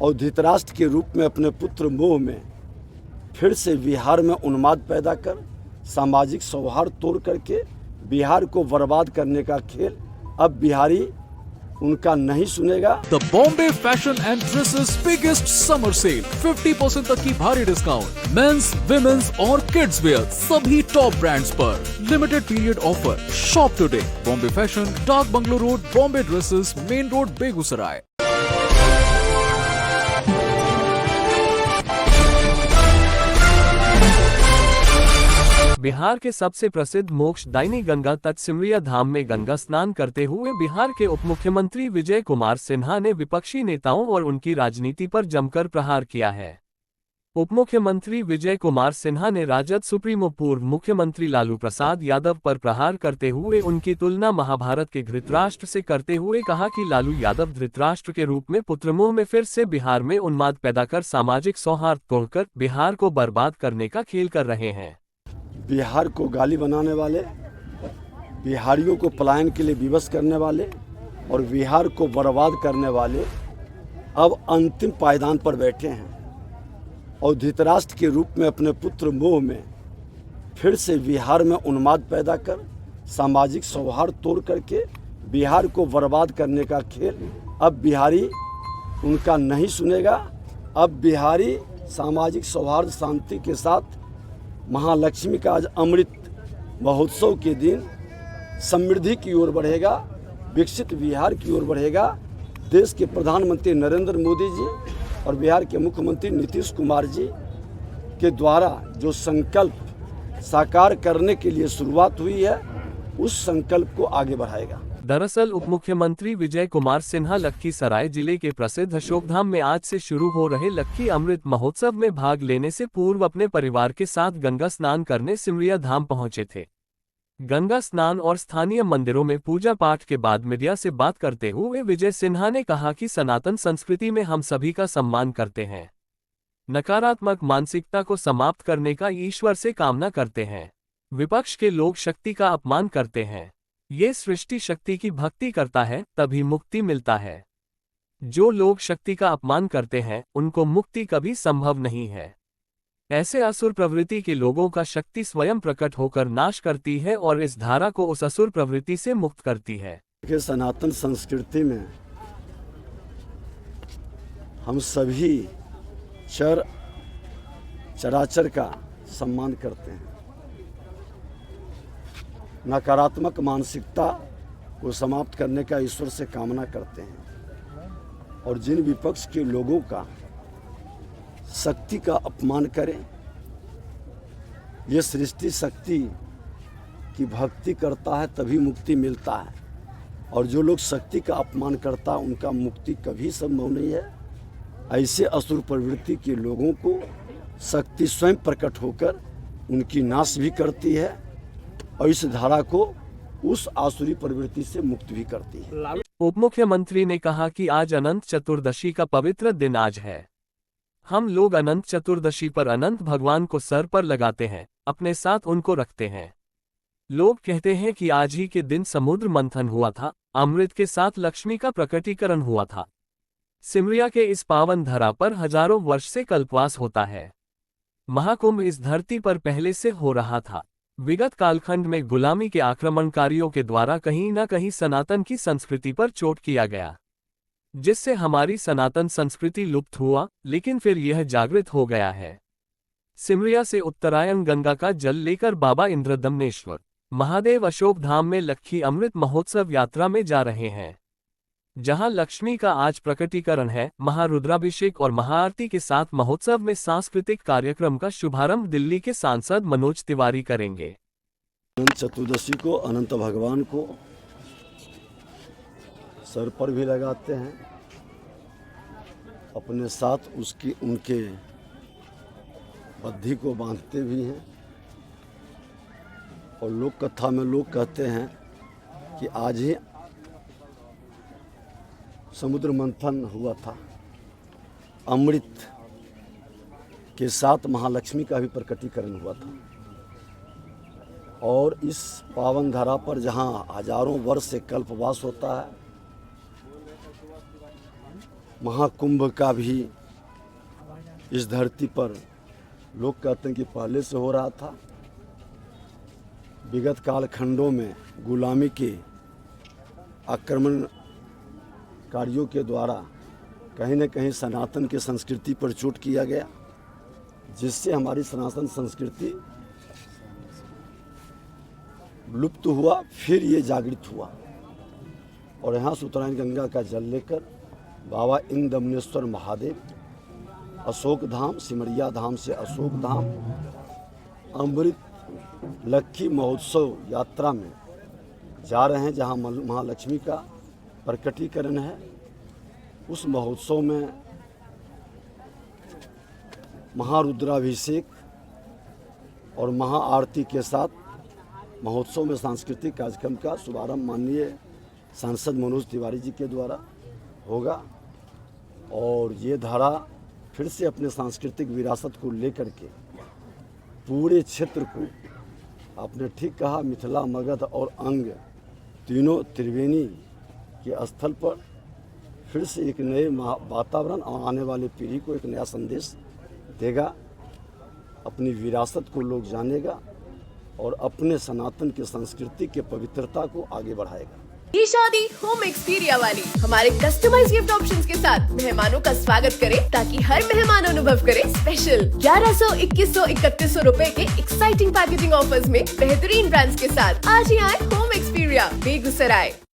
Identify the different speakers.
Speaker 1: और धृतराष्ट्र के रूप में अपने पुत्र मोह में फिर से बिहार में उन्माद पैदा कर सामाजिक सौहार्द तोड़ करके बिहार को बर्बाद करने का खेल अब बिहारी उनका नहीं सुनेगा।
Speaker 2: The Bombay fashion and dresses biggest summer sale, 50% तक की भारी डिस्काउंट, मेंस, विमेंस और किड्स वेयर सभी टॉप ब्रांड्स पर। Limited period offer. Shop today. Bombay fashion, Dak Bungalow road, Bombay dresses, main road, Begusarai.
Speaker 3: Bihar के सबसे प्रसिद्ध मोक्षदायिनी गंगा तट सिमरिया धाम में गंगा स्नान करते हुए बिहार के उप मुख्यमंत्री विजय कुमार सिन्हा ने विपक्षी नेताओं और उनकी राजनीति पर जमकर प्रहार किया है। उप मुख्यमंत्री विजय कुमार सिन्हा ने राजद सुप्रीमो पूर्व मुख्यमंत्री लालू प्रसाद यादव पर प्रहार करते हुए उनकी तुलना महाभारत के धृतराष्ट्र से करते हुए कहा कि लालू यादव धृतराष्ट्र के रूप में पुत्रमोह में फिर से बिहार में उन्माद पैदा कर सामाजिक सौहार्द तोड़कर बिहार को बर्बाद करने का खेल कर रहे हैं।
Speaker 1: बिहार को गाली बनाने वाले, बिहारियों को पलायन के लिए विवश करने वाले और बिहार को बर्बाद करने वाले अब अंतिम पायदान पर बैठे हैं और धृतराष्ट्र के रूप में अपने पुत्र मोह में फिर से बिहार में उन्माद पैदा कर सामाजिक सौहार्द तोड़ करके बिहार को बर्बाद करने का खेल अब बिहारी उनका नहीं सुनेगा। अब बिहारी सामाजिक सौहार्द शांति के साथ महालक्ष्मी का आज अमृत महोत्सव के दिन समृद्धि की ओर बढ़ेगा, विकसित बिहार की ओर बढ़ेगा। देश के प्रधानमंत्री नरेंद्र मोदी जी और बिहार के मुख्यमंत्री नीतीश कुमार जी के द्वारा जो संकल्प साकार करने के लिए शुरुआत हुई है, उस संकल्प को आगे बढ़ाएगा।
Speaker 3: दरअसल उप मुख्यमंत्री विजय कुमार सिन्हा लखीसराय जिले के प्रसिद्ध अशोकधाम में आज से शुरू हो रहे लक्की अमृत महोत्सव में भाग लेने से पूर्व अपने परिवार के साथ गंगा स्नान करने सिमरिया धाम पहुंचे थे। गंगा स्नान और स्थानीय मंदिरों में पूजा पाठ के बाद मीडिया से बात करते हुए विजय सिन्हा ने कहा कि सनातन संस्कृति में हम सभी का सम्मान करते हैं, नकारात्मक मानसिकता को समाप्त करने का ईश्वर से कामना करते हैं। विपक्ष के लोग शक्ति का अपमान करते हैं, ये सृष्टि शक्ति की भक्ति करता है तभी मुक्ति मिलता है। जो लोग शक्ति का अपमान करते हैं उनको मुक्ति कभी संभव नहीं है। ऐसे असुर प्रवृत्ति के लोगों का शक्ति स्वयं प्रकट होकर नाश करती है और इस धारा को उस असुर प्रवृत्ति से मुक्त करती है।
Speaker 1: सनातन संस्कृति में हम सभी चराचर का सम्मान करते हैं, नकारात्मक मानसिकता को समाप्त करने का ईश्वर से कामना करते हैं और जिन विपक्ष के लोगों का शक्ति का अपमान करें, ये सृष्टि शक्ति की भक्ति करता है तभी मुक्ति मिलता है और जो लोग शक्ति का अपमान करता है उनका मुक्ति कभी संभव नहीं है। ऐसे असुर प्रवृत्ति के लोगों को शक्ति स्वयं प्रकट होकर उनकी नाश भी करती है और इस धारा को उस आसुरी प्रवृत्ति से मुक्त भी करती है।
Speaker 3: उप मुख्यमंत्री ने कहा कि आज अनंत चतुर्दशी का पवित्र दिन आज है। हम लोग अनंत चतुर्दशी पर अनंत भगवान को सर पर लगाते हैं, अपने साथ उनको रखते हैं। लोग कहते हैं कि आज ही के दिन समुद्र मंथन हुआ था, अमृत के साथ लक्ष्मी का प्रकटीकरण हुआ था। सिमरिया के इस पावन धरा पर हजारों वर्ष से कल्पवास होता है। महाकुंभ इस धरती पर पहले से हो रहा था। विगत कालखंड में गुलामी के आक्रमणकारियों के द्वारा कहीं न कहीं सनातन की संस्कृति पर चोट किया गया, जिससे हमारी सनातन संस्कृति लुप्त हुआ, लेकिन फिर यह जागृत हो गया है। सिमरिया से उत्तरायण गंगा का जल लेकर बाबा इंद्रदमनेश्वर महादेव अशोक धाम में लक्की अमृत महोत्सव यात्रा में जा रहे हैं, जहां लक्ष्मी का आज प्रकटीकरण है। महारुद्राभिषेक और महाआरती के साथ महोत्सव में सांस्कृतिक कार्यक्रम का शुभारंभ दिल्ली के सांसद मनोज तिवारी करेंगे।
Speaker 1: अनंत चतुर्दशी को अनंत भगवान को सर पर भी लगाते हैं, अपने साथ उनके बद्धी को बांधते भी हैं और लोक कथा में लोग कहते हैं कि आज ही समुद्र मंथन हुआ था, अमृत के साथ महालक्ष्मी का भी प्रकटीकरण हुआ था और इस पावन धरा पर जहां हजारों वर्ष से कल्पवास होता है, महाकुंभ का भी इस धरती पर लोग कहते हैं कि पहले से हो रहा था। विगत कालखंडों में गुलामी के आक्रमणकारियों के द्वारा कहीं न कहीं सनातन की संस्कृति पर चोट किया गया, जिससे हमारी सनातन संस्कृति लुप्त हुआ। फिर ये जागृत हुआ और यहाँ से उत्तरायण गंगा का जल लेकर बाबा इंद्रदमनेश्वर महादेव, अशोक धाम, सिमरिया धाम से अशोक धाम, अमृत लक्की महोत्सव यात्रा में जा रहे हैं, जहाँ महालक्ष्मी का प्रकटीकरण है। उस महोत्सव में महारुद्राभिषेक और महाआरती के साथ महोत्सव में सांस्कृतिक कार्यक्रम का शुभारंभ माननीय सांसद मनोज तिवारी जी के द्वारा होगा। और ये धारा फिर से अपने सांस्कृतिक विरासत को लेकर के पूरे क्षेत्र को, आपने ठीक कहा, मिथिला, मगध और अंग तीनों त्रिवेणी के स्थल पर फिर से एक नए वातावरण और आने वाले पीढ़ी को एक नया संदेश देगा। अपनी विरासत को लोग जानेगा और अपने सनातन की संस्कृति के पवित्रता को आगे बढ़ाएगा।
Speaker 4: ये शादी होम एक्सपीरिया वाली हमारे कस्टमाइज गिफ्ट ऑप्शंस के साथ मेहमानों का स्वागत करें, ताकि हर मेहमान अनुभव करे स्पेशल 1100, 2100, 3100 रुपए के एक्साइटिंग पैकेजिंग ऑफर्स में बेहतरीन ब्रांड्स के साथ। आज ही आए होम एक्सपीरिया, बेगूसराय।